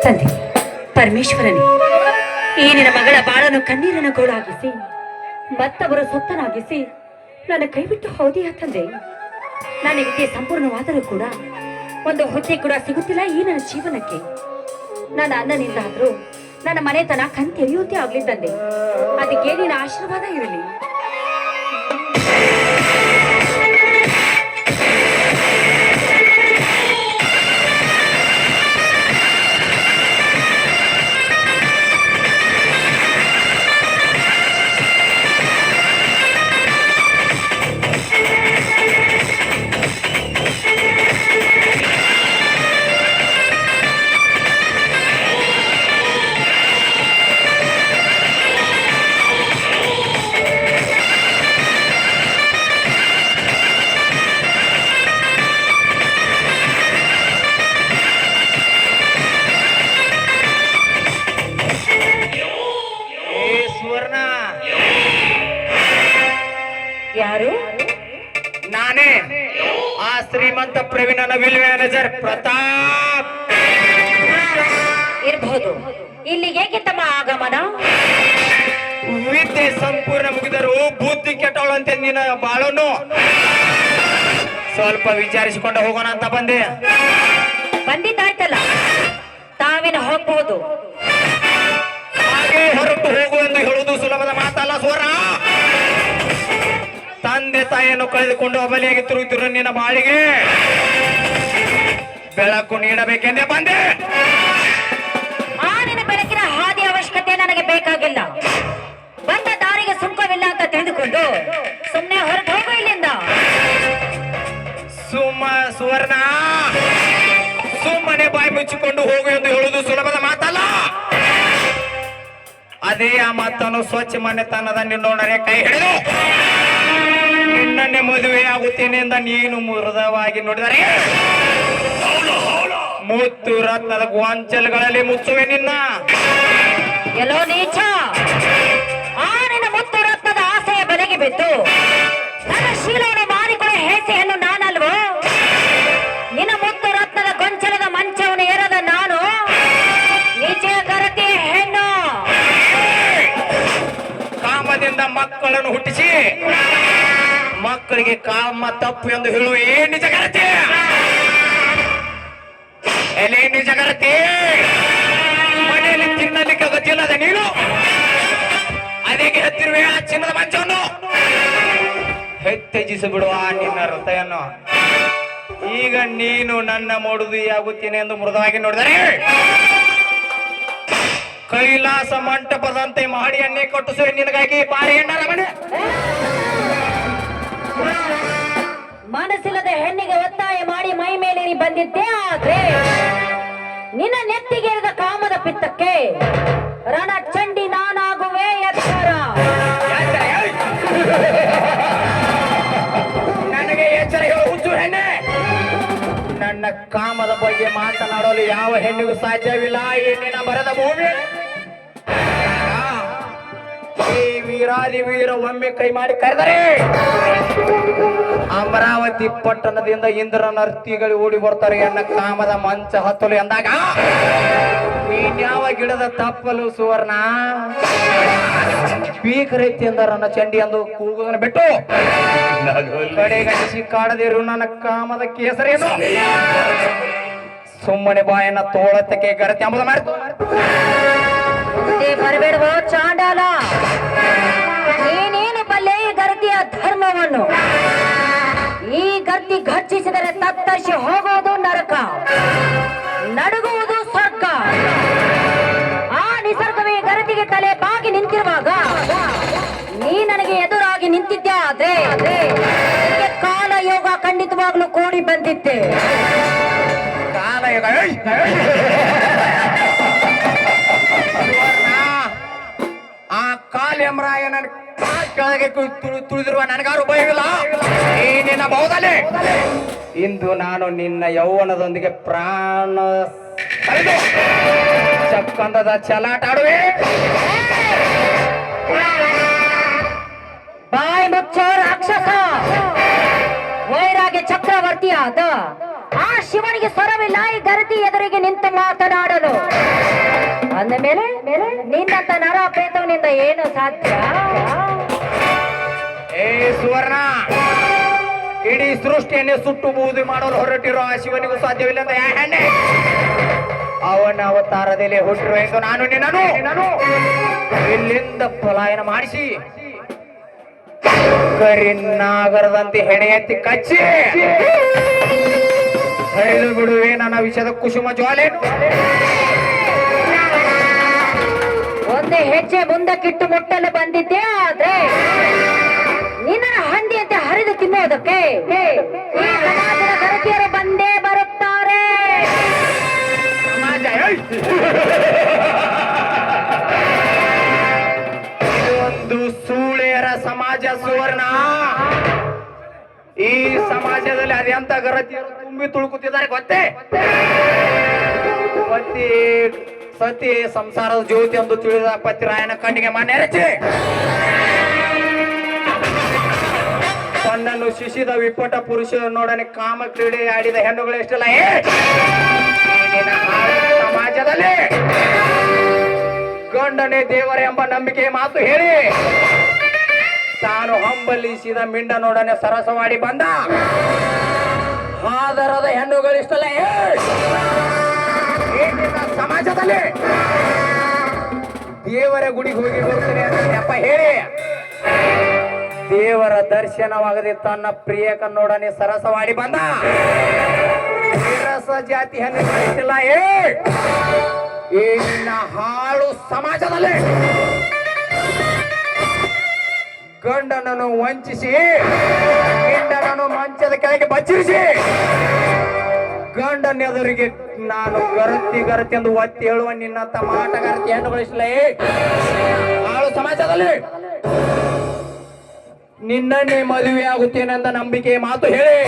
ತಂದೆ ಪರಮೇಶ್ವರನೇ, ಈ ನಿನ್ನ ಮಗಳ ಬಾಳನ್ನು ಕಣ್ಣೀರಿನ ಗೋಳಾಗಿಸಿ ಮತ್ತವರು ಸೊತ್ತನಾಗಿಸಿ ನನ್ನ ಕೈಬಿಟ್ಟು ಹೌದಿಯಾ ತಂದೆ? ನನಗೆ ಸಂಪೂರ್ಣವಾದರೂ ಕೂಡ ಒಂದು ಹೊಟ್ಟೆ ಕೂಡ ಸಿಗುತ್ತಿಲ್ಲ ಈ ನನ್ನ ಜೀವನಕ್ಕೆ. ನನ್ನ ಅನ್ನನಿಂದಾದ್ರೂ ನನ್ನ ಮನೆತನ ಕಣ್ತೆರೆಯುವುದೇ ಆಗ್ಲಿ ತಂದೆ. ಅದಕ್ಕೆ ನಿನ್ನ ಆಶೀರ್ವಾದ ಇರಲಿ. ಯಾರು? ನಾನೇ ಆ ಶ್ರೀಮಂತ ಪ್ರವೀಣನ ವಿಲ್ ಮ್ಯಾನೇಜರ್ ಪ್ರತಾಪ್. ಇರಬಹುದು. ಇಲ್ಲಿಗೆ ತಮ್ಮ ಆಗಮನ? ವಿದ್ಯೆ ಸಂಪೂರ್ಣ ಮುಗಿದರು ಬುದ್ಧಿ ಕೆಟ್ಟವಳಂತೆ ನಿನ್ನ ಬಾಳನು ಸ್ವಲ್ಪ ವಿಚಾರಿಸಿಕೊಂಡು ಹೋಗೋಣ ಅಂತ ಬಂದೆ. ಬಂದಿದ್ದಾಯ್ತಲ್ಲ, ತಾವೇನು ಹೋಗ್ಬಹುದು. ಹಾಗೆ ಹೊರಟು ಹೋಗು ಎಂದು ಹೇಳುವುದು ಸುಲಭದ ಮಾತಲ್ಲ ಸ್ವರ. ತಂದೆ ತಾಯಿಯನ್ನು ಕಳೆದುಕೊಂಡು ಅಬಲಿಯಾಗಿ ತಿರುಗುತ್ತಿರುವ ನಿನ್ನ ಬಾಳಿಗೆ ಬೆಳಕು ನೀಡಬೇಕೆಂದೇ ಬಂದೆ. ಆ ನಿನ್ನ ಬೆಳಕಿನ ಹಾದಿ ಅವಶ್ಯಕತೆ ನನಗೆ ಬೇಕಾಗಿಲ್ಲ. ಬಂದ ದಾರಿಗೆ ಸುಂಕವಿಲ್ಲ ಅಂತ ತಿಳಿದುಕೊಂಡು ಸುಮ್ಮನೆ ಹೊರಟು ಹೋಗು ಇಲ್ಲಿಂದ. ಸುವರ್ಣ, ಸುಮ್ಮನೆ ಬಾಯಿ ಮುಚ್ಚಿಕೊಂಡು ಹೋಗು ಎಂದು ಹೇಳುವುದು ಸುಲಭದ ಮಾತಲ್ಲ. ಅದೇ ಆ ಮಾತನ್ನು ಸ್ವಚ್ಛ ಮನೆತನದ ನಿನ್ನೊಡನೆ ಕೈ ಹಿಡಿದು ನಿನ್ನನ್ನೇ ಮದುವೆ ಆಗುತ್ತೇನೆ ಎಂದ ನೀನು ಮೃದವಾಗಿ ನೋಡಿದರೆ ಮುತ್ತು ರತ್ನದ ಗೊಂಚಲುಗಳಲ್ಲಿ ಮುಚ್ಚುವೆ ನಿನ್ನ. ಎಲ್ಲೋ ನೀಚ, ಆ ನಿನ್ನ ಮುತ್ತು ರತ್ನದ ಆಸೆಯ ಬೆಲೆಗೆ ಬಿದ್ದು ನನ್ನ ಶೀಲವನ್ನು ಮಾರಿಕೊಳ್ಳೋ ಹೆಸೆಯನ್ನು ನಾನಲ್ವೋ? ನಿನ್ನ ಮುತ್ತು ರತ್ನದ ಗೊಂಚಲದ ಮಂಚವನ್ನು ಏರದ ನಾನು ನಿಜ ಗರತಿಯ ಹೆಣ್ಣು. ಕಾಮದಿಂದ ಮಕ್ಕಳನ್ನು ಹುಟ್ಟಿಸಿ ಮಕ್ಕಳಿಗೆ ಕಾಮ ತಪ್ಪು ಎಂದು ಹೇಳುವೆ ನಿಜ ಗರತಿ. ಎಲೆ ನಿಜ ಗರತಿ, ಮನೆಯಲ್ಲಿ ತಿನ್ನಲಿಕ್ಕೆ ಗೊತ್ತಿಲ್ಲದ ನೀನು ಅದಕ್ಕೆ ಹತ್ತಿರುವೆ ಆ ಚಿನ್ನದ ಮಂಚವನ್ನು ಹೆತ್ತೆಜಿಸಿ ಬಿಡುವ ನಿನ್ನ ಹೃದಯನ್ನು. ಈಗ ನೀನು ನನ್ನ ಮೋಡುದಿಯಾಗುತ್ತೇನೆ ಎಂದು ಮೃದುವಾಗಿ ನೋಡಿದರೆ ಕೈಲಾಸ ಮಂಟಪದಂತೆ ಮಾಡಿ ಎಣ್ಣೆ ಕಟ್ಟಿಸುವೆ ನಿನಗಾಗಿ ಬಾರಿ ಹೆಣ್ಣರ ಮನೆ. ಮನಸ್ಸಿಲ್ಲದ ಹೆಣ್ಣಿಗೆ ಒತ್ತಾಯ ಮಾಡಿ ಮೈ ಮೇಲೇರಿ ಬಂದಿದ್ದೆ. ಆದ್ರೆ ನಿನ್ನ ನೆತ್ತಿಗೇರಿದ ಕಾಮದ ಪಿತ್ತಕ್ಕೆ ರಣ ಚಂಡಿ ನಾನಾಗುವೆ ಎತ್ತರ. ನನಗೆ ಎಚ್ಚರ ಹೇಳು ಹೆಣ್ಣೆ. ನನ್ನ ಕಾಮದ ಬಗ್ಗೆ ಮಾತನಾಡಲು ಯಾವ ಹೆಣ್ಣಿಗೂ ಸಾಧ್ಯವಿಲ್ಲ. ಈ ನಿನ್ನ ಬರದ ಭೂಮಿ ಈ ವೀರಾದಿ ವೀರ ಒಮ್ಮೆ ಕೈ ಮಾಡಿ ಕರೆದರೆ ಅಮರಾವತಿ ಪಟ್ಟಣದಿಂದ ಇಂದ್ರ ನರ್ತಿಗಳು ಓಡಿ ಬರ್ತಾರೆ ಎನ್ನ ಕಾಮದ ಮಂಚ ಹತ್ತಲು ಎಂದಾಗ ಇನ್ಯಾವ ಗಿಡದ ತಪ್ಪಲು ಸುವರ್ಣ ಬೀಕರೈತಿ ಎಂದ ನನ್ನ ಚಂಡಿ ಎಂದು ಕೂಗುದನ್ನು ಬಿಟ್ಟು ಕಡೆಗಣಿಸಿ ಕಾಡದಿರು ನನ್ನ ಕಾಮದ ಕೇಸರೇನು. ಸುಮ್ಮನೆ ಬಾಯನ್ನ ತೋಳತ್ತಕ್ಕೆ ಗರತಿ ಎಂಬುದು ಮಾಡಿತು. ಬರಬೇಡವೋ ಚಾಂಡಾಲ, ನೀನೇನು ಬಲ್ಲೆ ಈ ಗರ್ತಿಯ ಧರ್ಮವನ್ನು? ಈ ಗರ್ತಿ ಘರ್ಜಿಸಿದರೆ ತತ್ತರಿಸಿ ಹೋಗುವುದು ನರಕ, ನಡುಗುವುದು ಸ್ವರ್ಗ. ಆ ನಿಸರ್ಗವೇ ಗರತಿಗೆ ತಲೆ ಬಾಗಿ ನಿಂತಿರುವಾಗ ನೀ ನನಗೆ ಎದುರಾಗಿ ನಿಂತಿದ್ದೆ. ಆದ್ರೆ ಕಾಲ ಯೋಗ ಖಂಡಿತವಾಗ್ಲೂ ಕೂಡಿ ಬಂದಿದ್ದೆ. ಕಾಲಯೋಗ ಆ ಕಾಲ್ಯಮರಾಯನ ಕೆಳಗೆ ತುಳಿದಿರುವ ನನಗಾರು ಭಯವಿಲ್ಲ. ಈ ನಿನ್ನ ಬಹುದಲೆ ಇಂದು ನಾನು ನಿನ್ನ ಯೌವನದೊಂದಿಗೆ ಪ್ರಾಣ ಕಳೆದು ಚಕ್ಕಂದದ ಚಲಾಟ ಆಡುವೆ. ಬಾಯ್ ಮುಚ್ಚೋ ರಾಕ್ಷಸ, ವೈರಾಗ್ಯ ಚಕ್ರವರ್ತಿಯಾದ ಆ ಶಿವನಿಗೆ ಸ್ವರವಿಲ್ಲ ಈ ಗರತಿ ಎದುರಿಗೆ ನಿಂತು ಮಾತನಾಡಲು. ಅಂದ ಮೇಲೆ ನಿನ್ನಂತ ನರ ಪ್ರೇತವನಿಂದ ಏನು ಸಾಧ್ಯ? ಏ ಸುವರ್ಣ, ಇಡೀ ಸೃಷ್ಟಿಯನ್ನೇ ಸುಟ್ಟು ಬೂದಿ ಮಾಡಲು ಹೊರಟಿರೋ ಆ ಶಿವನಿಗೂ ಸಾಧ್ಯವಿಲ್ಲ ಅಂತ ಹೆಣ್ಣೆ ಅವನ ಅವತಾರದಲ್ಲಿ ಹುಟ್ಟಿರುವ ಎಂದು ನಾನು ನಿನ್ನನು ಇಲ್ಲಿಂದ ಪಲಾಯನ ಮಾಡಿಸಿ ಕರಿನಾಗರದಂತೆ ಹೆಣೆ ಎತ್ತಿ ಕಚ್ಚಿ ಹರಿದು ಬಿಡುವೆ ನನ್ನ ವಿಷಯದ ಕುಸುಮ ಜ್ವಾಲೆ. ಒಂದೇ ಹೆಜ್ಜೆ ಮುಂದಕ್ಕಿಟ್ಟು ಮುಟ್ಟಲು ಬಂದಿದ್ದೆ, ಆದ್ರೆ ನಿನ್ನ ಹಂದಿಯಂತೆ ಹರಿದು ತಿನ್ನೋದಕ್ಕೆ ಈ ಸಮಾಜದ ಗರತಿಯರು ಬಂದೇ ಬರುತ್ತಾರೆ. ಇದೊಂದು ಸೂಳೆಯರ ಸಮಾಜ ಸುವರ್ಣ. ಈ ಸಮಾಜದಲ್ಲಿ ಅದೆಂತ ಗರತಿಯರು ತುಂಬಿ ತುಳುಕುತ್ತಿದ್ದಾರೆ ಗೊತ್ತೇ? ಪತಿ ಸತಿ ಸಂಸಾರದ ಜ್ಯೋತಿ ಎಂದು ತಿಳಿದ ಪತಿರಾಯನ ಕಣ್ಣಿಗೆ ಮನೆರಚಿ ತನ್ನನ್ನು ಶಿಶಿದ ವಿಪಟ ಪುರುಷನೊಡನೆ ಕಾಮ ಕ್ರೀಡೆ ಆಡಿದ ಹೆಣ್ಣುಗಳು ಎಷ್ಟಲ್ಲ ಸಮಾಜದಲ್ಲಿ ಗಂಡನೇ ದೇವರ ಎಂಬ ನಂಬಿಕೆ ಮಾತು ಹೇಳಿ ತಾನು ಹಂಬಲಿಸಿದ ಮಿಂಡನೊಡನೆ ಸರಸವಾಡಿ ಬಂದ ಆದರದ ಹೆಣ್ಣುಗಳಿಷ್ಟಲ್ಲ ಸಮಾಜದಲ್ಲಿ ದೇವರ ಗುಡಿಗೆ ಹೋಗಿ ಬರುತ್ತೇನೆ ಅಂತ ನೆಪ ಹೇಳಿ ದೇವರ ದರ್ಶನವಾಗದೆ ತನ್ನ ಪ್ರಿಯಕನ್ನೊಡನೆ ಸರಸವಾಡಿ ಬಂದ ರಸ ಜಾತಿ ಹೆಣ್ಣುಗಳಿಷ್ಟಲ್ಲ ಈ ನಿನ್ನ ಹಾಳು ಸಮಾಜದಲ್ಲಿ ಗಂಡನನ್ನು ವಂಚಿಸಿ ಗಂಡನನ್ನು ಮಂಚದ ಕೆಳಗೆ ಬಚ್ಚಿರಿಸಿ ಗಂಡನೆದುರಿಗೆ ನಾನು ಗರತಿ ಎಂದು ಒತ್ತಿ ಹೇಳುವ ನಿನ್ನಂತ ಮಾಟಗಾರತಿ ಹೆಣ್ಣುಗಳಿಸಲೇ ಹಾಳು ಸಮಾಜದಲ್ಲಿ ನಿನ್ನನ್ನೇ ಮದುವೆ ಆಗುತ್ತೇನೆ ಅಂತ ನಂಬಿಕೆ ಮಾತು ಹೇಳಿ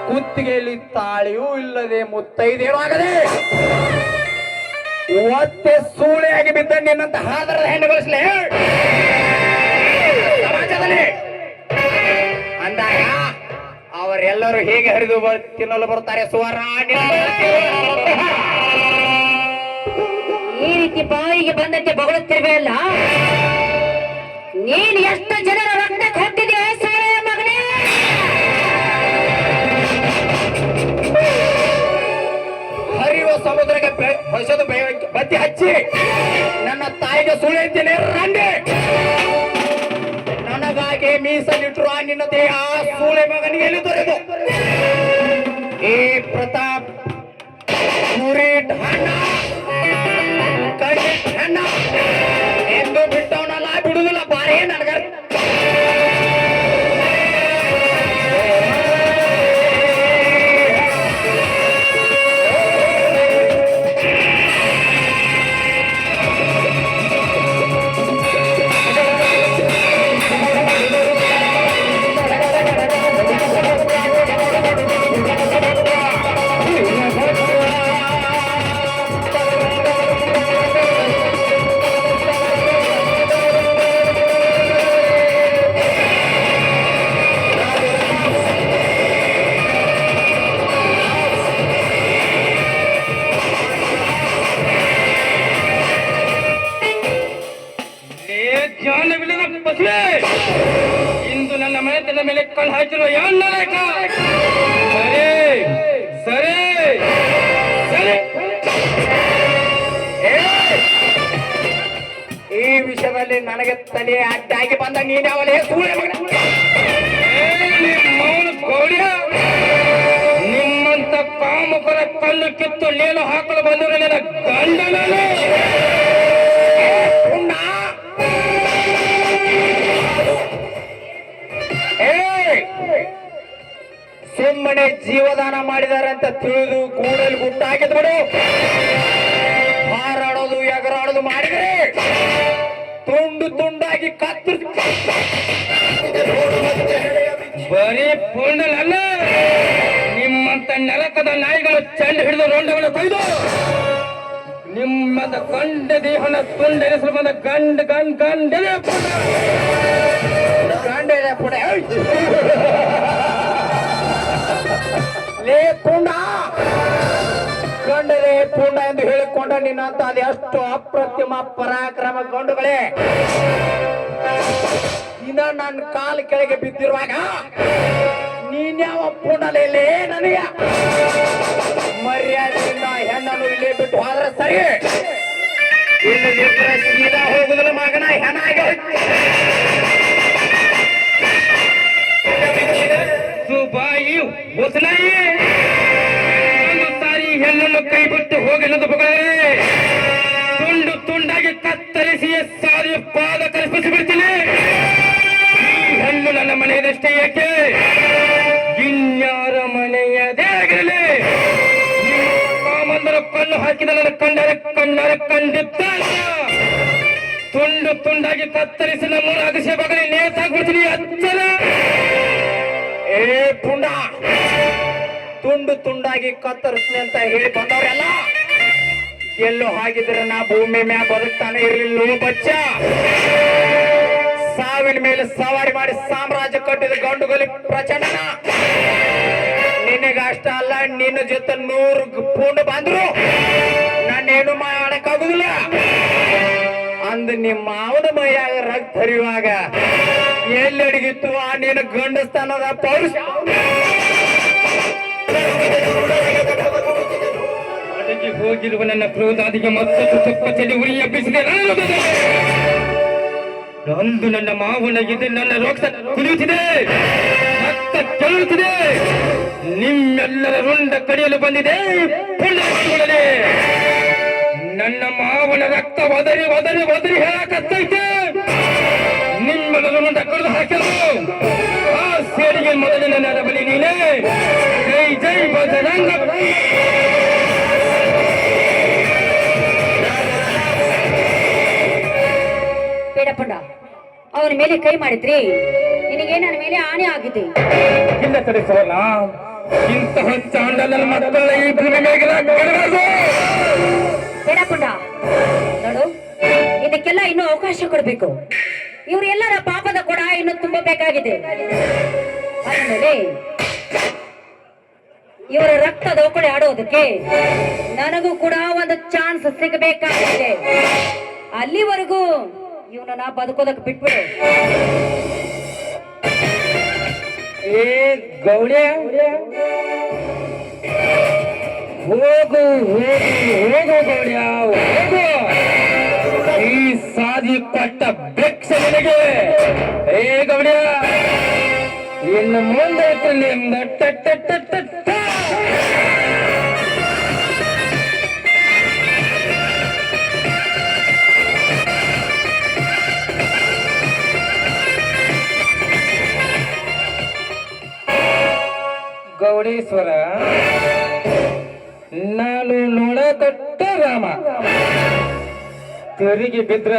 ಕುತ್ತಿಗೆಯಲ್ಲಿ ತಾಳಿಯೂ ಇಲ್ಲದೆ ಮುತ್ತೈದೇನು ಆಗದೆ ಒತ್ತೆ ಸೂಳೆಯಾಗಿ ಬಿದ್ದ ನಿನ್ನಂತ ಹಾದರದ ಹೆಣ್ಣುಗಳಿಸಲೇ ಸಮಾಜದಲ್ಲಿ ಅಂದಾಗ ಅವರೆಲ್ಲರೂ ಹೇಗೆ ಹರಿದು ತಿನ್ನಲು ಬರುತ್ತಾರೆ ಸುವರ್ಣ. ಈ ರೀತಿ ಬಾಯಿಗೆ ಬಂದಂತೆ ಬಗಳುತ್ತಿರುವೆಯಲ್ಲ, ನೀನು ಎಷ್ಟು ಜನರ ರಕ್ತ ಕಟ್ಟಿದೆ ಮಗನೇ? ಹರಿಯುವ ಸಮುದ್ರಕ್ಕೆ ಹೊಸದು ಬತ್ತಿ ಹಚ್ಚಿ ನನ್ನ ತಾಯಿಗೆ ಸುಳಿಯುತ್ತೇನೆ ರಂಡೆ ನನಗಾಗಿ ಮೀಸಲಿಟ್ಟರು ಆ ನಿನ್ನ ದೇಹ ಸೂಳೆ ಮಗನಿಗೆ ಎಲ್ಲಿ ದೊರೆದು ಈ ಪ್ರತಾಪ್ ಮುರೇಟ್ ಹಣ್ಣ ಕಡಿಟ್ ಹಣ್ಣ ಎಂದು ಬಿಟ್ಟವನಲ್ಲ ಬಿಡುದಿಲ್ಲ ಬಾರೇ ನನಗ ಇಂದು ನನ್ನ ಮನೆತನ ಮೇಲೆ ಕಲ್ಲು ಹಾಕಿರುವ ಯಾಕ ಸರಿ ಸರಿ ಈ ವಿಷಯದಲ್ಲಿ ನನಗೆ ತಲೆ ಅಡ್ಡಾಗಿ ಬಂದ ನೀನು ಅವಲೇ ಸೂಳೆ ನಿಮ್ಮಂತ ಕಾಮುಕರ ಕಲ್ಲು ಕಿತ್ತು ನೇಲು ಹಾಕಲು ಬಂದರು ನನ್ನ ಗಂಡನಲ್ಲೇ ಸುಮ್ಮನೆ ಜೀವದಾನ ಮಾಡಿದ್ದಾರೆ ಅಂತ ತಿಳಿದು ಕೂಡಲು ಗುಟ್ಟಾಕಿದ್ ಬಿಡು. ಹಾರಾಡೋದು ಎಗರಾಡೋದು ಮಾಡಿದ್ರೆ ತುಂಡು ತುಂಡಾಗಿ ಕತ್ತರಿಸಿ ಬರೀ ಪೂರ್ಣಲ್ಲ ನಿಮ್ಮಂತ ನೆಲಕದ ನಾಯಿಗಳು ಚೆಂಡು ಹಿಡಿದು ರೋಂಡಗಳು ಕೊಯ್ದು ನಿಮ್ಮದ ಗಂಡ ದೇಹನ ತುಂಡೆರಿಸಲು ಬಂದ ಗಂಡ ಗಂಡ ಗಂಡದೇ ಗಂಡದೇ ಪುಡ ಲೇ ಪುಂಡ ಗಂಡದೆ ಪೂರ್ಣ ಎಂದು ಹೇಳಿಕೊಂಡ ನಿನ್ನಂತ ಅದೆಷ್ಟು ಅಪ್ರತಿಮ ಪರಾಕ್ರಮ ಗಂಡುಗಳೇ ಇನ್ನ ನನ್ನ ಕಾಲ ಕೆಳಗೆ ಬಿದ್ದಿರುವಾಗ ನೀನ್ಯಾವ ಪೂರ್ಣಲೇ ನನಗೆ ಮರ್ಯಾದೆಯಿಂದ ಹೆಣ್ಣನ್ನು ಇಲ್ಲೇ ಬಿಟ್ಟು ಹೋದ್ರೆ ಸರಿ, ಇಲ್ಲದಿದ್ರೆ ಸೀದಾ ಹೋಗುದಿಲ್ಲ ಮಗನ ಹೆಣ ಆಗಿ ಬಾಯಿ ಹೊಸನಾಯಿ ಒಂದು ಸಾರಿ ಹೆಣ್ಣನ್ನು ಕೈ ಬಿಟ್ಟು ಹೋಗಿಲ್ಲದ ಮಗಳೇ ತುಂಡು ತುಂಡಾಗಿ ಕತ್ತರಿಸಿ ಸಾರಿ ಪಾದ ಕಲ್ಪಿಸಿ ಬಿಡ್ತೀನಿ. ಈ ಹೆಣ್ಣು ನನ್ನ ಮನೆಯದಷ್ಟೇ ಏಕೆ ಇನ್ಯಾರ ಮನೆಯದೇ ಆಗಿರಲಿ, ಕಾಮಂದರು ಕಣ್ಣು ಹಾಕಿದ ನನ್ನ ಕಂಡರೆ ಕಂಡಿದ್ದ ತುಂಡು ತುಂಡಾಗಿ ಕತ್ತರಿಸಿ ನಮ್ಮೂರ ಅಗಸ್ಯ ಮಗನೇ ನೇತಾಗ್ಬಿಡ್ತೀನಿ. ಅಚ್ಚಲ ಏ ಪುಂಡ, ತುಂಡು ತುಂಡಾಗಿ ಕತ್ತರಿಸ್ತೀನಿ ಅಂತ ಹೇಳಿ ಬಂದವರೆಲ್ಲ ಎಲ್ಲೋ ಹಾಗಿದ್ರೆ ನಾ ಭೂಮಿ ಮ್ಯಾ ಬದುಕ್ತಾನೆ ಇರ್ಲಿಲ್ಲ ಬಚ್ಚ. ಸಾವಿನ ಮೇಲೆ ಸವಾರಿ ಮಾಡಿ ಸಾಮ್ರಾಜ್ಯ ಕಟ್ಟಿದ ಗಂಡುಗಲಿ ಪ್ರಚಂಡನ ನಿನಗ ಅಷ್ಟ ಅಲ್ಲ, ನಿನ್ನ ಜೊತೆ 100 ಪುಂಡ ಬಂದ್ರು ನಾನೇನು ಮಾಡಕ್ಕಾಗುದಿಲ್ಲ. ಅಂದ ನಿಮ್ಮ ಮಾವನ ಮೈಯಾಗ ರಕ್ತ ಹರಿಯುವಾಗ ಎಲ್ಲಡಿಗಿತ್ತು ಆ ನಿನ್ನ ಗಂಡಸ್ಥಾನದ ಪೌರುಷ. ಅಡಗಿ ಹೋಗಿರುವ ನನ್ನ ಕ್ರೋಧಾದಿಗೆ ಮತ್ತೊಂದು ತುಪ್ಪದಲ್ಲಿ ಉರಿ ಎಬ್ಬಿಸಿದೆ. ನಂದು ನನ್ನ ಮಾವನ ಇದೆ, ನನ್ನ ರೋಗ ಕುಲಿಯುತ್ತಿದೆ, ರಕ್ತ ಕೆಳುತ್ತಿದೆ, ನಿಮ್ಮೆಲ್ಲರ ರುಂಡ ಕಡಿಯಲು ಬಂದಿದೆ. ನನ್ನ ಮಾವನ ರಕ್ತ ಒದರಿ ಒದರಿ ಒದರಿ ಹೇಳಕತ್ತೈತೆ. ನಿಮ್ಮೆಲ್ಲರ ರುಂಡ ಕಡಿದು ಹಾಕಲು ಆ ಸೇರಿಗೆ ಮೊದಲಿನ ನನ್ನ ಬಲಿ ನೀನೇ. ಜೈ ಜೈ ಬಜರಂಗ. ಬೇಡಪ್ಪಣ್ಣ, ಅವನ ಮೇಲೆ ಕೈ ಮಾಡಿದ್ರಿ, ನಿನಗೆ ನನ್ನ ಮೇಲೆ ಆಣೆ ಆಗಿದೆ. ಇಲ್ಲ ತಡೆಸೋಲ್ಲ, ಇಂತಹ ಚಾಂಡಲನ ಮಕ್ಕಳ ಈ ಭೂಮಿ ಮೇಲೆ ಬೇಡಪ್ಪಣ್ಣ ನೋಡು, ಇದಕ್ಕೆಲ್ಲ ಇನ್ನೂ ಅವಕಾಶ ಕೊಡಬೇಕು. ಇವರೆಲ್ಲರ ಪಾಪದ ಕೂಡ ಇನ್ನು ತುಂಬಬೇಕಾಗಿದೆ. ಆಮೇಲೆ ಇವರ ರಕ್ತ ದೋಕಳಿ ಆಡೋದಕ್ಕೆ ನನಗೂ ಕೂಡ ಒಂದು ಚಾನ್ಸ್ ಸಿಗಬೇಕಾಗಿದೆ. ಅಲ್ಲಿವರೆಗೂ ಇವನನ್ನ ಬದುಕೋದಕ್ಕೆ ಬಿಟ್ಬಿಡು. ಏ ಗೌಡ್ಯ, ಹೋಗು ಹೋಗು ಹೋಗು ಗೌಡ್ಯ ಹೋಗು. ಈ ಸಾದಿ ಕೊಟ್ಟ ಬೆಕ್ಷ ನಿನಗೆ. ಏ ಗೌಡ್ಯ, ಇನ್ನು ಮುಂದೆ ನಿಮ್ದ ಗೌಡೇಶ್ವರ, ನಾನು ನೋಡಕಟ್ಟ ರಾಮ, ತೆರಿಗೆ ಬಿದ್ರ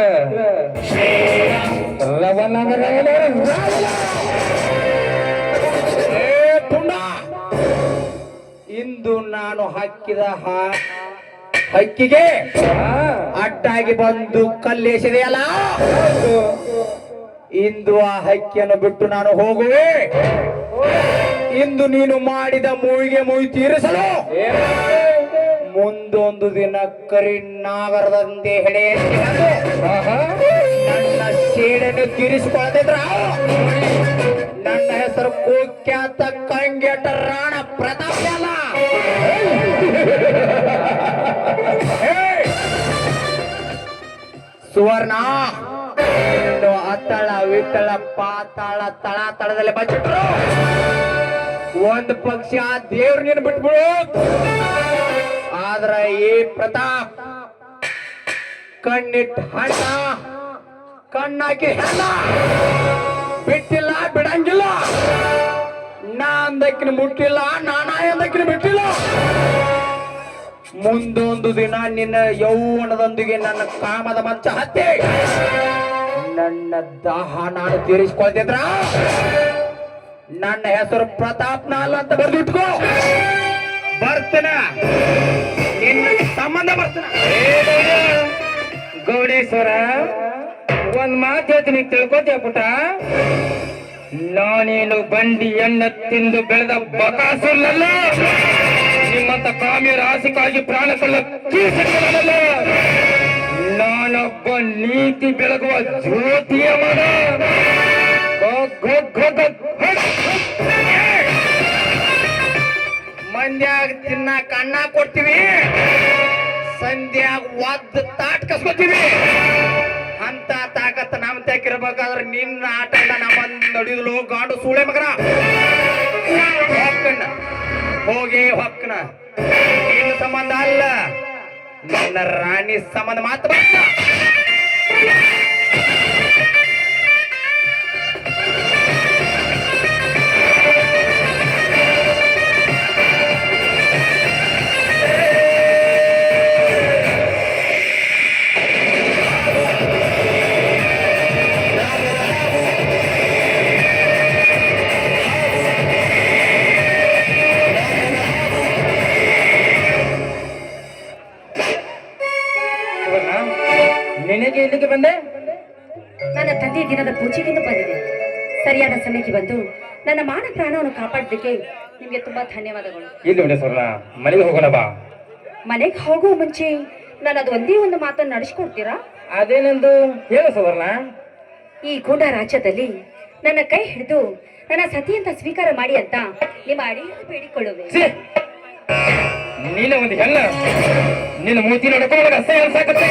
ಇಂದು ನಾನು ಹಾಕಿದ ಹಕ್ಕಿಗೆ ಅಡ್ಡಾಗಿ ಬಂದು ಕಲ್ಲೇಸಿದೆಯಲ್ಲ, ಇಂದು ಆ ಹಕ್ಕಿಯನ್ನು ಬಿಟ್ಟು ನಾನು ಹೋಗುವೆ. ಇಂದು ನೀನು ಮಾಡಿದ ಮೂವಿಗೆ ಮುಯಿ ತೀರಿಸಲು ಮುಂದೊಂದು ದಿನ ಕರಿನಾಗರದಂತೆ ಹೆಡೆ ನನ್ನ ಸೇಡನ್ನು ತೀರಿಸಿಕೊಳ್ಳದಿದ್ರ ನನ್ನ ಹೆಸರು ಕುಖ್ಯಾತ ಕಂಗೆಟ ರಾಣ ಪ್ರತಾಪ ಅಲ್ಲ. ಸುವರ್ಣ, ಅತ್ತಳ ವಿತ್ತಳ ಪಾತಾಳ ತಳ ತಳದಲ್ಲಿ ಬಚ್ಚಿಟ್ರು. ಒಂದು ಪಕ್ಷ ದೇವ್ರ ನೀನು ಬಿಟ್ಬಿಡು. ಆದ್ರ ಈ ಪ್ರತಾಪ್ ಕಣ್ಣಿಟ್ಟು ಹಣ್ಣ ಕಣ್ಣಾಕಿ ಹೆಣ್ಣ ಬಿಟ್ಟಿಲ್ಲ, ಬಿಡಂಗಿಲ್ಲ. ನಾ ಅಂದಕ್ಕಿನ ಮುಟ್ಟಿಲ್ಲ, ನಾನಾ ಅಂದಕ್ಕಿನ ಬಿಟ್ಟಿಲ್ಲ. ಮುಂದೊಂದು ದಿನ ನಿನ್ನ ಯೌವನದೊಂದಿಗೆ ನನ್ನ ಕಾಮದ ಮಂಚ ಹತ್ತಿ ನನ್ನ ದಾಹ ನಾನು ತೀರಿಸಿಕೊಳ್ತಿದ್ರ ನನ್ನ ಹೆಸರು ಪ್ರತಾಪ್ ನಾಲ್ ಅಂತ ಬರೆದಿಟ್ಕೋ. ಬರ್ತನ ನಿನ್ನ ಸಂಬಂಧ ಬರ್ತನ. ಗೌಡೇಶ್ವರ, ಒಂದ್ ಮಾತು ಹೇಳ್ತೀನಿ, ತಿಳ್ಕೊತೀಯ ಪುಟ. ನಾನೇನು ಬಂಡಿ ಎಣ್ಣ ತಿಂದು ಬೆಳೆದ ಬಕಾಸುರಲ್ಲ. ನಿಮ್ಮ ನಿಮ್ಮಂತ ಕಾಮ್ಯರ ಆಸೆಗಾಗಿ ಪ್ರಾಣ ಕೊಳ್ಳ ಕೀಸಲ್ಲ. ನಾನೊಬ್ಬ ನೀತಿ ಬೆಳಗುವ ಜ್ಯೋತಿಯ ಮಗ. ಮಂದ್ಯಾಗ ತಿನ್ನ ಕಣ್ಣ ಕೊಡ್ತೀವಿ, ಸಂಧ್ಯಾಗ ಒದ್ದು ತಾಟ್ ಕಸ್ಕೊತೀವಿ. ಅಂತ ತಾಕತ್ ನಮ್ ತೆಗಿರ್ಬೇಕಾದ್ರೆ ನಿನ್ನ ಆಟ ನಮ್ಮ ನಡೆಯುದು ಗಾಂಡು ಸೂಳೆ ಮಗನ. ಹೊಕ್ಕಣ್ಣ ಹೋಗಿ ಹೊಕ್ಕನ ನಿನ್ನ ಸಂಬಂಧ ಅಲ್ಲ, ನನ್ನ ರಾಣಿ ಸಂಬಂಧ ಮಾತ್ರ. ನಿನಗೆ ಇಲ್ಲಿಗೆ ಬಂದೆ? ನನ್ನ ತಂದೆ ದಿನದ ಪೂಜೆಗೆಂದು ಬಂದಿದೆ. ಸರಿಯಾದ ಸಮಯಕ್ಕೆ ಬಂದು ನನ್ನ ಮಾನ ಪ್ರಾಣವನ್ನು ಕಾಪಾಡೋದಕ್ಕೆ ನಿಮಗೆ ತುಂಬಾ ಧನ್ಯವಾದಗಳು. ಇಲ್ಲಿ ಉಂಟೆ ಸ್ವರ್ಣ, ಮನೆಗೆ ಹೋಗೋಣ ಬಾ. ಮನೆಗೆ ಹೋಗುವ ಮುಂಚೆ ನನ್ನದು ಒಂದೇ ಒಂದು ಮಾತನ್ನು ನಡೆಸ್ಕೊಡ್ತೀರಾ? ಅದೇನೆಂದು ಹೇಳು ಸುವರ್ಣ. ಈ ಗೂಂಡ ರಾಜ್ಯದಲ್ಲಿ ನನ್ನ ಕೈ ಹಿಡಿದು ನನ್ನ ಸತಿ ಅಂತ ಸ್ವೀಕಾರ ಮಾಡಿ ಅಂತ ನಿಮ್ಮ ಅಡಿಯನ್ನು ಬೇಡಿಕೊಳ್ಳುವೆ. ನೀನು ಒಂದು ಹೆಣ್ಣ, ನಿನ್ನ ಮೂತಿ ನೋಡ್ಕೊಂಡು ಅಸಹ್ಯ ಅನ್ಸಾಕತ್ತೆ.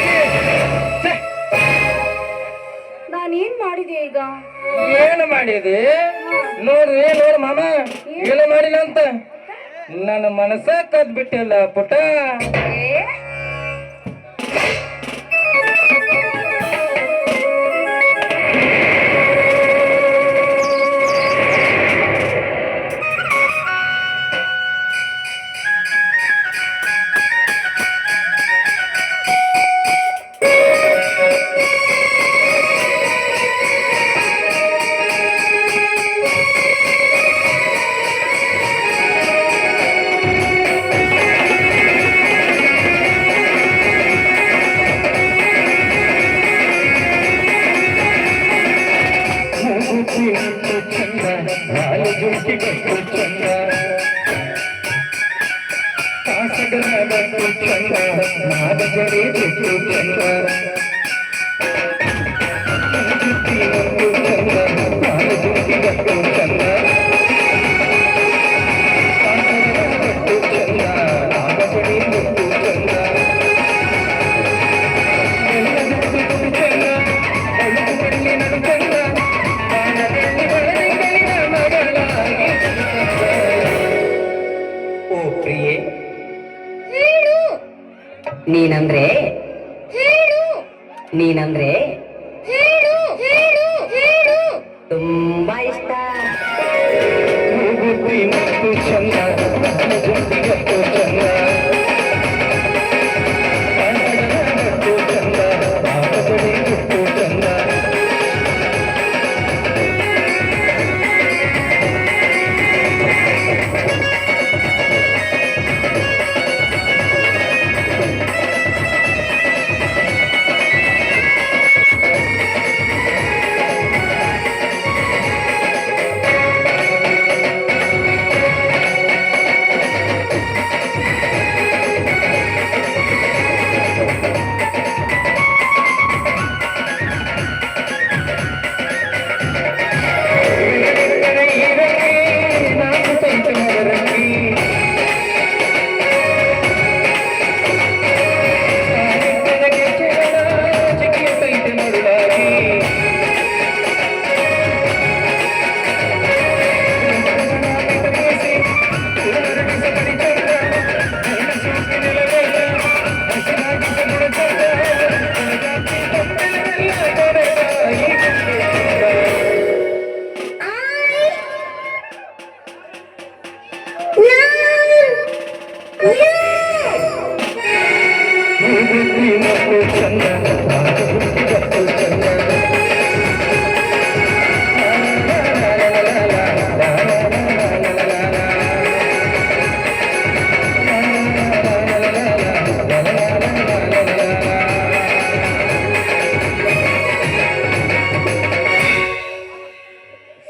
ನಾನೇನ್ ಮಾಡಿದೆ ಈಗ? ಏನು ಮಾಡಿದೆ? ನೋಡು ಮಾಮ, ಏನು ಮಾಡಿಲ್ಲ ಅಂತ ನನ್ನ ಮನಸ್ಸ ಕದ್ ಬಿಟ್ಟಿಲ್ಲ ಪುಟ. ನೀನಂದ್ರೆ ತುಂಬಾ ಇಷ್ಟ.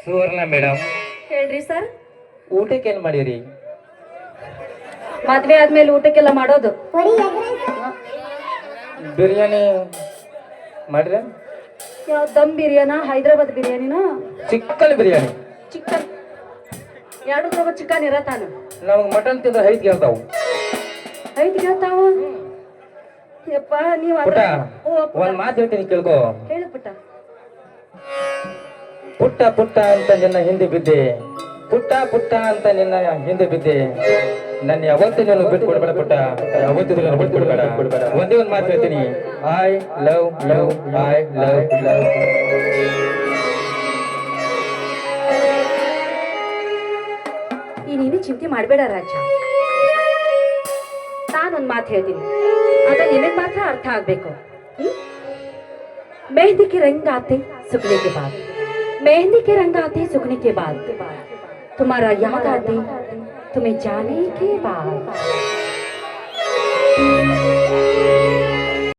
ಸುವರ್ಣ ಮೇಡಮ್, ಹೇಳ್ರಿ ಸರ್. ಊಟಕ್ಕೆ ಏನ್ ಮಾಡಿರಿ? ಮದ್ವೆ ಆದ್ಮೇಲೆ ಊಟಕ್ಕೆಲ್ಲ ಮಾಡೋದು ಬಿರಿಯಾನಿ ಮಾಡ್ರೆ ಯಾವ ದಮ್ ಬಿರಿಯಾನ ಹೈದರಾಬಾದ್ ಬಿರಿಯಾನಿನ ಚಿಕನ್ ಬಿರಿಯಾನಿ ಚಿಕನ್ ಎರಡು ಚಿಕನ್ ಇರತಾನ ನಮಗ್ ಮಟನ್ ತಿಂದ್ರೆ ಐದು ಗೆಲ್ತಾವು ಐದು ಹೇಳ್ತಾವ ಯಪ್ಪ ನೀವ್ ಪುಟ್ಟ ಒಂದ್ ಮಾತು ಹೇಳ್ತೀನಿ ಕೇಳ್ಕೊ ಹೇಳು ಪುಟ್ಟ ಪುಟ್ಟ ಪುಟ್ಟ ಅಂತ ನಿನ್ನ ಹಿಂದೆ ಬಿದ್ದೆ ಪುಟ್ಟ ಪುಟ್ಟ ಅಂತ ನಿನ್ನ ಹಿಂದೆ ಬಿದ್ದೆ ನನ್ನ ಯಾವತ್ತೂ ನೀನು ಬಿಟ್ಟು ಕೊಡ್ಬೇಡ ಪುಟ್ಟ ಯಾವತ್ತೂ ನೀನು ಬಿಟ್ಟು ಕೊಡ್ಬೇಡ ಒಂದೇ ಒಂದು ಮಾತು ಹೇಳ್ತೀನಿ I love love I love love ನೀನು ಚಿಂತೆ ಮಾಡಬೇಡ ರಾಜ ನಾನೊಂದ್ ಮಾತು ಹೇಳ್ತೀನಿ ಅದ ನಿನಗ್ ಮಾತ್ರ ಅರ್ಥ ಆಗ್ಬೇಕು मेहंदी के रंग आते सुखने के बाद मेहंदी के रंग आते सुखने के बाद तुम्हारा याद आते तुम्हें जाने के बाद